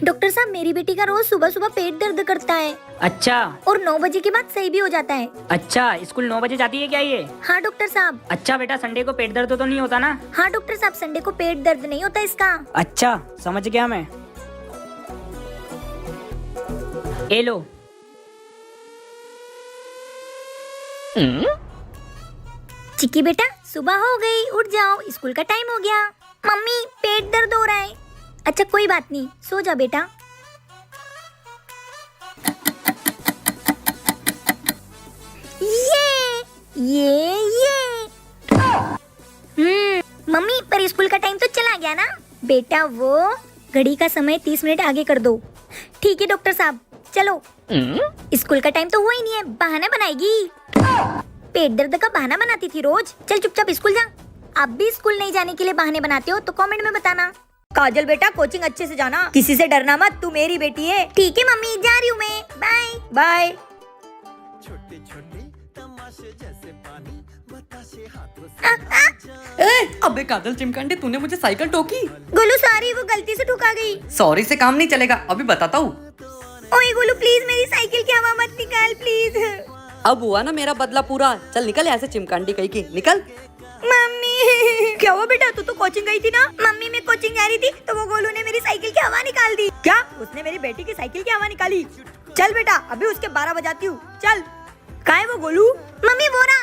Doctor साहब, मेरी बेटी का रोज सुबह सुबह पेट दर्द करता है अच्छा। और 9 बजे के बाद सही भी हो जाता है। अच्छा, स्कूल 9 बजे जाती है क्या ये? हाँ डॉक्टर साहब। अच्छा बेटा, संडे को पेट दर्द तो नहीं होता ना? हाँ डॉक्टर साहब, संडे को पेट दर्द नहीं होता इसका। अच्छा, समझ गया मैं। ए लो। चिक्की बेटा, सुबह हो गई, उठ जाओ, स्कूल का टाइम हो गया। मम्मी, पेट दर्द हो रहा है। अच्छा कोई बात नहीं, सो जा बेटा। ये मम्मी, पर स्कूल का टाइम तो चला गया ना। बेटा वो घड़ी का समय 30 मिनट आगे कर दो। ठीक है डॉक्टर साहब, चलो। स्कूल का टाइम तो हुआ ही नहीं है, बहाना बनाएगी। पेट दर्द का बहाना बनाती थी रोज। चल चुपचाप स्कूल जा। आप भी स्कूल नहीं जाने के लिए बहाने बनाते हो तो कमेंट में बताना। काजल बेटा, कोचिंग अच्छे से जाना, किसी से डरना मत, तू मेरी बेटी है। ठीक है मम्मी, जा रही हूँ मैं। Bye bye. छोटे छोटे तमाशे जैसे पानी बताशे हाथों से। अबे काजल चिमकांडे, तूने मुझे साइकिल ठोकी। गोलू सॉरी, वो गलती से ठुका गई। सॉरी से काम नहीं चलेगा, अभी बताता हूँ। ओए गोलू प्लीज, मेरी साइकिल की हवा मत निकाल प्लीज। अब हुआ ना मेरा बदला पूरा। चल निकल यहाँ से चिमकांडी कहीं की, निकल। मम्मी क्या हुआ बेटा, तू तो कोचिंग गई थी ना। मम्मी मैं कोचिंग जा रही थी तो वो गोलू ने मेरी साइकिल की हवा निकाल दी। क्या? उसने मेरी बेटी की साइकिल की हवा निकाली? चल बेटा, अभी उसके 12 बजाती हूँ। चल। कहाँ है वो गोलू? मम्मी वो ना।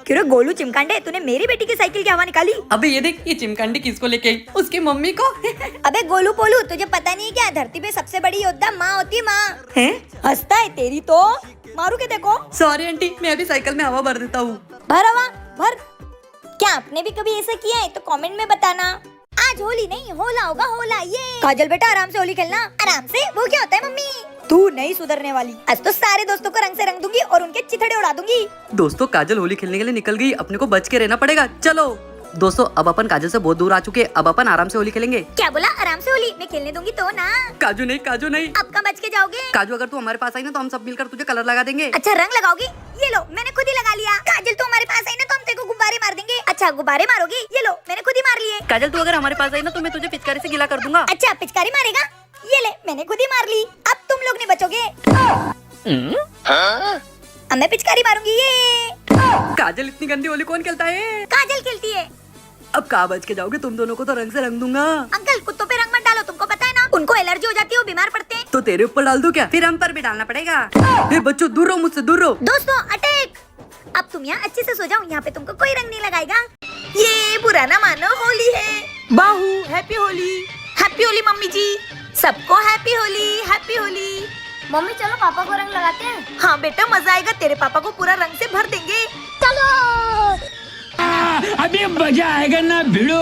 क्यों रे गोलू चिमकांडे, तूने मेरी बेटी की साइकिल की हवा निकाली? अबे ये देख, ये चिमकांडी किसको लेके आई? उसकी मम्मी को। अबे गोलू पोलू, तुझे पता नहीं है क्या, धरती पे सबसे बड़ी योद्धा माँ होती है। माँ है? हंसता है तेरी तो। मारू के देखो। सॉरी आंटी, मैं अभी साइकिल में हवा भर देता हूँ। भर हवा भर। क्या आपने भी कभी ऐसा किया है तो कमेंट में बताना। आज होली नहीं, होला होगा, होला। ये काजल बेटा, आराम से होली खेलना। आराम से? वो क्या होता है मम्मी? तू नहीं सुधरने वाली। आज तो सारे दोस्तों को रंग से रंग दूंगी और उनके चिथड़े उड़ा दूंगी। दोस्तों, काजल होली खेलने के लिए निकल गई, अपने को बच के रहना पड़ेगा। चलो दोस्तों, अब अपन काजल से बहुत दूर आ चुके हैं, अब अपन आराम से होली खेलेंगे। क्या बोला? आराम से होली? मैं खेलने दूंगी तो ना। काजू नहीं, काजू नहीं। अब कहाँ बच के जाओगे? काजू, अगर तू हमारे पास आई ना तो हम सब मिलकर तुझे कलर लगा देंगे। अच्छा रंग लगाओगी? ये लो, मैंने खुद ही लगा लिया। काजल तू हमारे पास आई ना तो हम तेरे को गुब्बारे मार देंगे। अच्छा गुब्बारे मारोगी? ये लो, मैंने खुद ही मार लिए। काजल, तू अगर हमारे पास आई ना तो मैं तुझे पिचकारी से गिला कर दूंगा। अच्छा पिचकारी मारेगा? ये ले, मैंने खुद ही मार ली। अब तुम लोग नहीं बचोगे। अब मैं पिचकारी मारूंगी। ये काजल, इतनी गंदी होली कौन खेलता है? काजल खेलती है। अब कहाँ बच के जाओगे? तुम दोनों को तो रंग से रंग दूंगा। अंकल कुत्तों पे रंग मत डालो, तुमको पता है ना उनको एलर्जी हो जाती है, वो बीमार पड़ते हैं। तो तेरे ऊपर डाल दूं क्या? फिर हम पर भी डालना पड़ेगा। ए बच्चों, दूर रहो मुझसे, दूर रहो। दोस्तों अटैक। अब तुम यहाँ अच्छे से सो जाओ, यहाँ पे तुमको कोई रंग नहीं लगाएगा। ये बुरा ना मानो, होली है। बाहू, happy Holi. Happy Holi mummy जी, सबको happy Holi. Happy Holi. Mummy चलो पापा को रंग लगाते हैं। हाँ बेटा, मजा आएगा, तेरे पापा को पूरा रंग से भर देंगे। चलो। अभी मजा आएगा ना भिड़ो।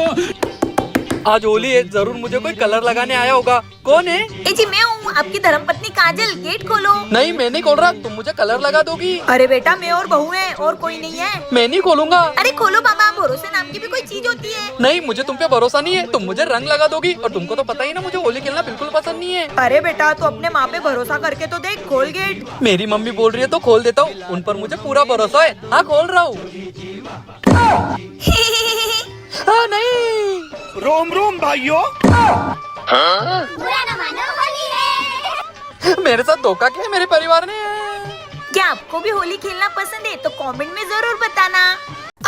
आज होली है, जरूर मुझे कोई कलर लगाने आया होगा। कौन है? ए जी मैं हूँ, आपकी धर्मपत्नी काजल। गेट खोलो। नहीं, मैं नहीं खोल रहा, तुम मुझे कलर लगा दोगी। अरे बेटा, मैं और बहू है, और कोई नहीं है। मैं नहीं खोलूंगा। अरे खोलो बाबा, भरोसे नाम की भी कोई चीज होती है। नहीं, मुझे तुम पे भरोसा नहीं है, तुम मुझे रंग लगा दोगी, और तुमको तो पता ही ना मुझे होली खेलना बिल्कुल पसंद नहीं है। अरे बेटा, तू अपने माँ पे भरोसा करके तो देख, खोल गेट। मेरी मम्मी बोल रही है तो खोल देता हूँ, उन पर मुझे पूरा भरोसा है। हाँ खोल रहा हूँ। हाँ नहीं। रोम रोम भाइयों। बुरा ना मानो, होली है। मेरे साथ धोखा किया मेरे परिवार ने। क्या आपको भी होली खेलना पसंद है तो कमेंट में जरूर बताना।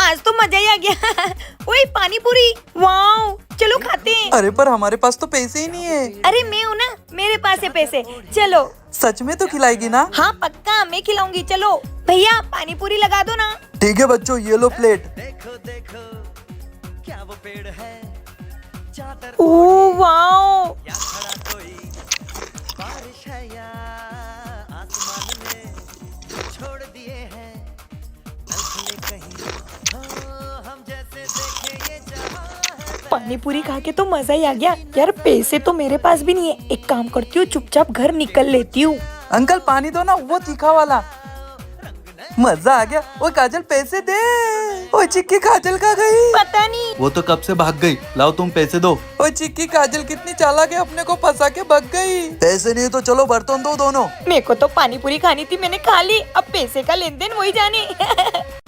आज तो मजा ही आ गया। ओए पानी पूरी, वाओ, चलो खाते हैं। अरे पर हमारे पास तो पैसे ही नहीं है। अरे मैं हूँ ना, मेरे पास है पैसे। चलो। सच में तो खिलाएगी ना? हाँ पक्का, मैं खिलाऊंगी। चलो भैया, पानी पूरी लगा दो ना। ठीक है बच्चों, ये लो प्लेट। देखो देखो क्या वो पेड़ है, चादर ओ वाओ। या खड़ा कोई, बारिश है या आसमान में छोड़ दिए हैं नल खुले कहीं। हो हम जैसे देखे ये जहां है। पानी पूरी खा के तो मजा ही आ गया। यार पैसे तो मेरे पास भी नहीं है, एक काम करती हूँ, चुपचाप घर निकल लेती हूँ। अंकल पानी दो ना, वो तीखा वाला। मजा आ गया। ओए काजल, पैसे दे। ओए चिक्की, काजल कहाँ गई? पता नहीं। वो तो कब से भाग गई, लाओ तुम पैसे दो। ओए चिक्की, काजल कितनी चालाक है, अपने को फंसा के भाग गई। पैसे नहीं तो चलो बर्तन दो दोनों। मेरे को तो पानी पूरी खानी थी, मैंने खा ली, अब पैसे का लेन देन वही जाने।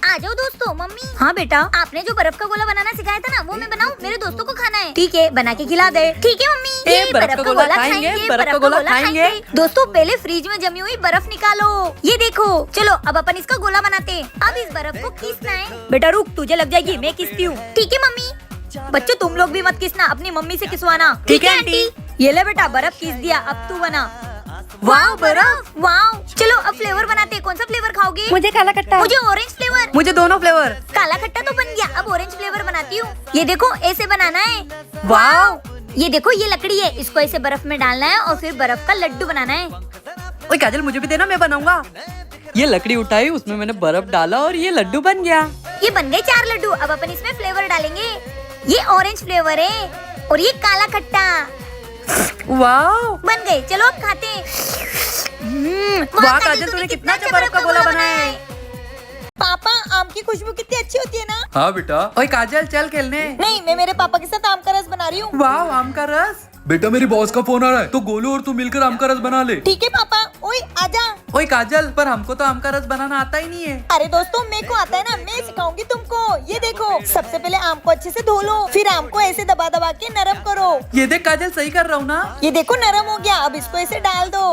आ जाओ दोस्तों। मम्मी। हाँ बेटा, आपने जो बर्फ का गोला बनाना सिखाया था ना, वो मैं बनाऊं? मेरे दोस्तों को खाना है। ठीक है, बना के खिला दे। ठीक है मम्मी। ए, बर्फ का गोला खाएंगे, बर्फ का गोला खाएंगे। दोस्तों पहले फ्रिज में जमी हुई बर्फ निकालो। ये देखो। चलो अब अपन इसका गोला बनाते हैं। अब इस बर्फ को किसना है? बेटा रुक, तुझे लग जाएगी, मैं किसती हूँ। ठीक है मम्मी। बच्चों तुम लोग भी मत किसना, अपनी मम्मी से किसवाना। ठीक है आंटी। ये ले बेटा, बर्फ किस दिया, अब तू बना। वाह बर्फ, वाह। चलो अब फ्लेवर बनाते हैं। कौन सा फ्लेवर खाओगे? मुझे काला खट्टा। मुझे ऑरेंज फ्लेवर। मुझे दोनों फ्लेवर। काला खट्टा तो बन गया, अब ऑरेंज फ्लेवर बनाती हूँ। ये देखो ऐसे बनाना है। वाह। ये देखो ये लकड़ी है, इसको ऐसे बर्फ में डालना है और फिर बर्फ का लड्डू बनाना है। ओए काजल मुझे भी देना, मैं बनाऊंगा। ये लकड़ी उठाई, उसमें मैंने बर्फ डाला और ये लड्डू बन गया। ये बन गए 4 लड्डू। अब अपन इसमें फ्लेवर डालेंगे। ये ऑरेंज फ्लेवर है और ये काला खट्टा। वाह बन गए, चलो अब खाते हैं। वाह काजल, तूने कितना अच्छा बर्फ का गोला बनाया है। पापा, आम की खुशबू कितनी अच्छी होती है ना। हाँ बेटा। ओए काजल चल खेलने। नहीं, मैं मेरे पापा के साथ आम का रस बना रही हूँ। वाह आम का रस। बेटा मेरी बॉस का फोन आ रहा है, तो गोलू और तू मिलकर आम का रस बना ले। ठीक है पापा। ओए आजा। ओए काजल, पर हमको तो आम का रस बनाना आता ही नहीं है। अरे दोस्तों, मेरे को आता है ना, मैं सिखाऊंगी तुमको। ये देखो, सबसे पहले आम को अच्छे से धो लो, फिर आम को ऐसे दबा दबा के नरम करो। ये देख काजल, सही कर रहा हूँ ना। ये देखो नरम हो गया, अब इसको ऐसे डाल दो।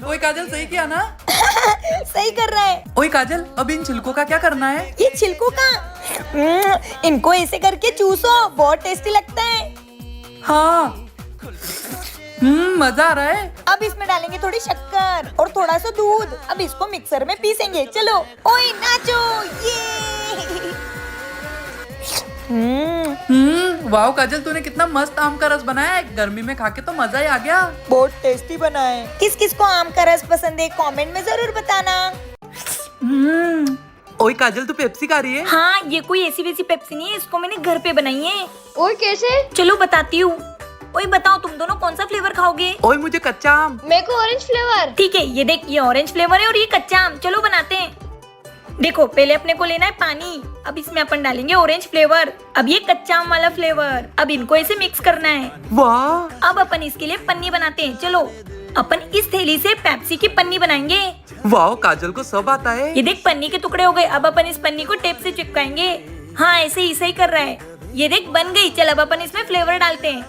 ओए काजल, सही किया ना। सही कर रहा है। ओए काजल, अब इन छिलकों का क्या करना है? ये छिलकों का इनको ऐसे करके चूसो, बहुत टेस्टी लगता है। हाँ मजा आ रहा है। अब इसमें डालेंगे थोड़ी शक्कर और थोड़ा सा दूध। अब इसको मिक्सर में पीसेंगे। चलो ओए नाचो, ये। वाह काजल, तूने कितना मस्त आम का रस बनाया है। गर्मी में खा के तो मजा ही आ गया। बहुत टेस्टी बना है। किस किस को आम का रस पसंद है, कमेंट में जरूर बताना। ओए काजल, तू पेप्सी खा रही है? हाँ, ये कोई ऐसी वैसी पेप्सी नहीं है, इसको मैंने घर पे बनाई है। और कैसे? चलो बताती हूँ। ओए बताओ तुम दोनों कौन सा फ्लेवर खाओगे? ओए मुझे कच्चा आम। मेरे को ऑरेंज फ्लेवर। ठीक है, ये देख, ये ऑरेंज फ्लेवर है और ये कच्चा आम। चलो बनाते हैं। देखो पहले अपने को लेना है पानी। अब इसमें अपन डालेंगे ऑरेंज फ्लेवर। अब ये कच्चा आम वाला फ्लेवर। अब इनको ऐसे मिक्स करना है। वाह। अब अपन इसके लिए पन्नी बनाते हैं। चलो अपन इस थैली से पेप्सी की पन्नी बनाएंगे। वाह काजल को सब आता है। ये देख, पन्नी के टुकड़े हो गए। अब अपन इस पन्नी को टेप से चिपकाएंगे। हाँ ऐसे ही सही कर रहा है। ये देख बन गई। चल अब अपन इसमें फ्लेवर डालते हैं।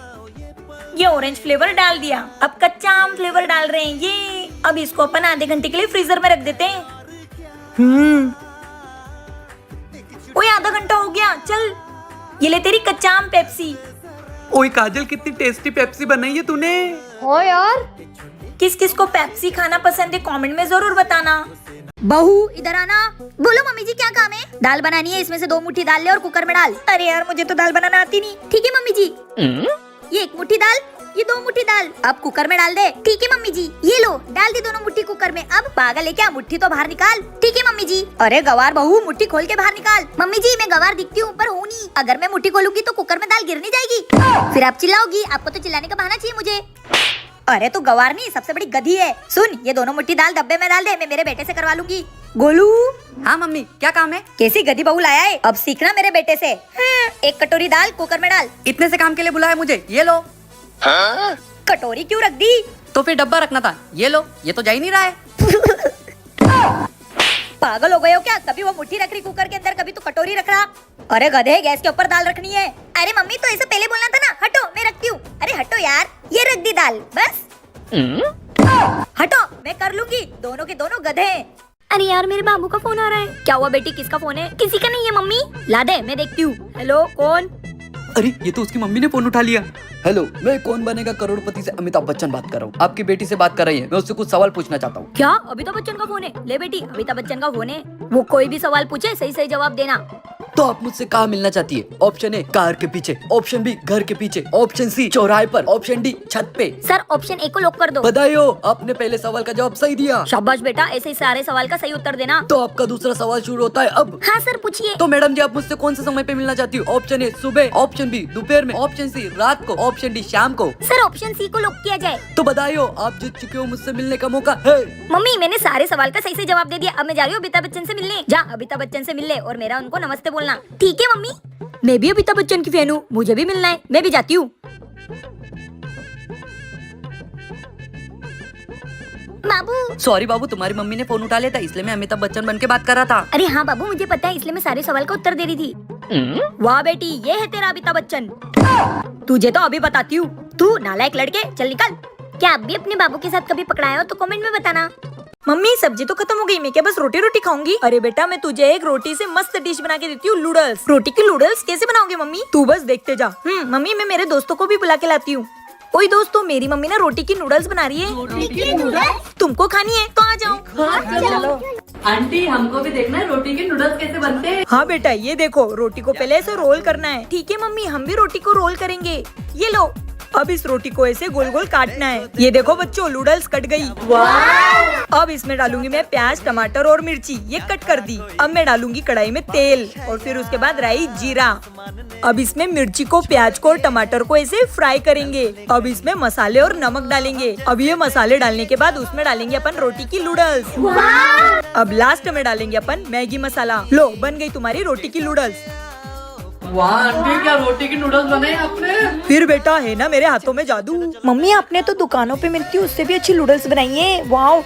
ये ऑरेंज फ्लेवर डाल दिया। अब कच्चा आम फ्लेवर डाल रहे हैं ये। अब इसको अपन आधे घंटे के लिए फ्रीजर में रख देते हैं। ओए आधा घंटा हो गया। चल ये ले तेरी कच्चा आम पेप्सी। ओए काजल, कितनी टेस्टी पेप्सी बनाई है तूने। हो यार। किस किस को पेप्सी खाना पसंद है, कमेंट में जरूर बताना। बहू इधर आना। बोलो मम्मी जी, क्या काम है? दाल बनानी है, इसमें से 2 मुट्ठी दाल ले और कुकर में डाल। अरे यार, मुझे तो दाल बनाना आती नहीं। ठीक है मम्मी जी। ये 1 मुट्ठी दाल, ये 2 मुट्ठी दाल। अब कुकर में डाल दे। ठीक है मम्मी जी। ये लो, डाल दी दोनों मुट्ठी कुकर में। अब पागल है क्या, मुट्ठी तो बाहर निकाल। ठीक है मम्मी जी। अरे गवार बहू, मुट्ठी खोल के बाहर निकाल। मम्मी जी मैं गवार दिखती हूँ पर हूँ नहीं। अगर मैं मुट्ठी खोलूंगी तो कुकर में दाल गिर नहीं जाएगी। फिर आप चिल्लाओगी। आपको तो चिल्लाने का बहाना चाहिए मुझे। अरे तू गवार नहीं, सबसे बड़ी गधी है। सुन, ये दोनों मुट्ठी दाल डब्बे में डाल दे, मैं मेरे बेटे से करवा लूंगी। गोलू। हाँ मम्मी, क्या काम है? कैसी गधी बहू लाया है, अब सीखना मेरे बेटे से। 1 कटोरी दाल कुकर में डाल। इतने से काम के लिए बुलाया मुझे? ये लो। कटोरी क्यों रख दी? तो फिर डब्बा रखना था। ये लो, ये तो जा ही नहीं रहा है। पागल हो गए हो क्या? कभी वो मुट्ठी रख रही कुकर के अंदर, कभी तो कटोरी रख रहा। अरे गधे, गैस के ऊपर दाल रखनी है। अरे मम्मी तो ऐसे पहले बोलना था ना। हटो, मैं रखती हूँ। अरे हटो यार, ये रख दी दाल बस। हटो, मैं कर लूंगी। दोनों के दोनों गधे हैं। अरे यार, मेरे बाबू का फोन आ रहा है। क्या हुआ बेटी, किसका फोन है? किसी का नहीं है मम्मी। ला दे, मैं देखती हूँ। हेलो, कौन? अरे ये तो उसकी मम्मी ने फोन उठा लिया। हेलो, मैं कौन बनेगा करोड़पति से अमिताभ बच्चन बात कर रहा हूँ। आपकी बेटी से बात कर रही है, मैं उससे कुछ सवाल पूछना चाहता हूँ। क्या अमिताभ बच्चन का फोन है? ले बेटी, अमिताभ बच्चन का फोन है। वो कोई भी सवाल पूछे सही सही जवाब देना। तो आप मुझसे कहाँ मिलना चाहती है? ऑप्शन ए कार के पीछे, ऑप्शन बी घर के पीछे, ऑप्शन सी चौराहे पर, ऑप्शन डी छत पे। सर ऑप्शन ए को लॉक कर दो। बधाई हो, आपने पहले सवाल का जवाब सही दिया। शाबाश बेटा, ऐसे ही सारे सवाल का सही उत्तर देना। तो आपका दूसरा सवाल शुरू होता है अब। हाँ सर पूछिए। तो मैडम जी, आप मुझसे कौन से समय पे मिलना चाहती हो? ऑप्शन ए सुबह, ऑप्शन बी दोपहर में, ऑप्शन सी रात को, ऑप्शन डी शाम को। सर ऑप्शन सी को लॉक किया जाए। तो बधाई हो, आप जीत चुके हो मुझसे मिलने का मौका है। मम्मी मैंने सारे सवाल का सही सही जवाब दे दिया। अब मैं जा रही हूँ अमिताभ बच्चन से मिलने। जा अमिताभ बच्चन से मिल ले और मेरा उनको नमस्ते बोलना। ठीक है मम्मी। मैं भी अमिताभ बच्चन की फैन हूँ, मुझे भी मिलना है। मैं भी जाती हूँ। बाबू। सॉरी बाबू, तुम्हारी मम्मी ने फोन उठा लिया था इसलिए मैं अमिताभ बच्चन बन के बात कर रहा था। अरे हाँ बाबू, मुझे पता है, इसलिए मैं सारे सवाल का उत्तर दे रही थी। वाह बेटी, ये है तेरा अमिताभ बच्चन। तुझे तो अभी बताती हूँ। तू नालायक लड़के, चल निकल। क्या आप भी अपने बाबू के साथ कभी पकड़ाए हो तो कमेंट में बताना। मम्मी सब्जी तो खत्म हो गई, मैं क्या बस रोटी रोटी खाऊंगी? अरे बेटा, मैं तुझे एक रोटी से मस्त डिश बना के देती हूँ, नूडल्स। रोटी की नूडल्स कैसे बनाओगे मम्मी? तू बस देखते जा। मम्मी, मैं मेरे दोस्तों को भी बुला के लाती हूँ। ओए दोस्तों, मेरी मम्मी ना रोटी की नूडल्स बना रही है। तुमको खानी है तो आ जाओ। आंटी, हमको भी देखना है रोटी के नूडल्स कैसे बनते हैं। हाँ बेटा, ये देखो, रोटी को पहले ऐसे रोल करना है। ठीक है मम्मी, हम भी रोटी को रोल करेंगे। ये लो, अब इस रोटी को ऐसे गोल गोल काटना है। ये देखो बच्चों, नूडल्स कट गई। अब इसमें डालूंगी मैं प्याज, टमाटर और मिर्ची, ये कट कर दी। अब मैं डालूंगी कढ़ाई में तेल और फिर उसके बाद राई, जीरा। अब इसमें मिर्ची को, प्याज को और टमाटर को ऐसे फ्राई करेंगे। अब इसमें मसाले और नमक डालेंगे। अब ये मसाले डालने के बाद उसमें डालेंगे अपन रोटी की नूडल्स। अब लास्ट में डालेंगे अपन मैगी मसाला। लो, बन गई तुम्हारी रोटी की नूडल्स। वाह आंटी, क्या रोटी की नूडल्स बनाए आपने? फिर बेटा, है ना मेरे हाथों में जादू। मम्मी, आपने तो दुकानों पे मिलती है उससे भी अच्छी नूडल्स बनाई है। वाओ।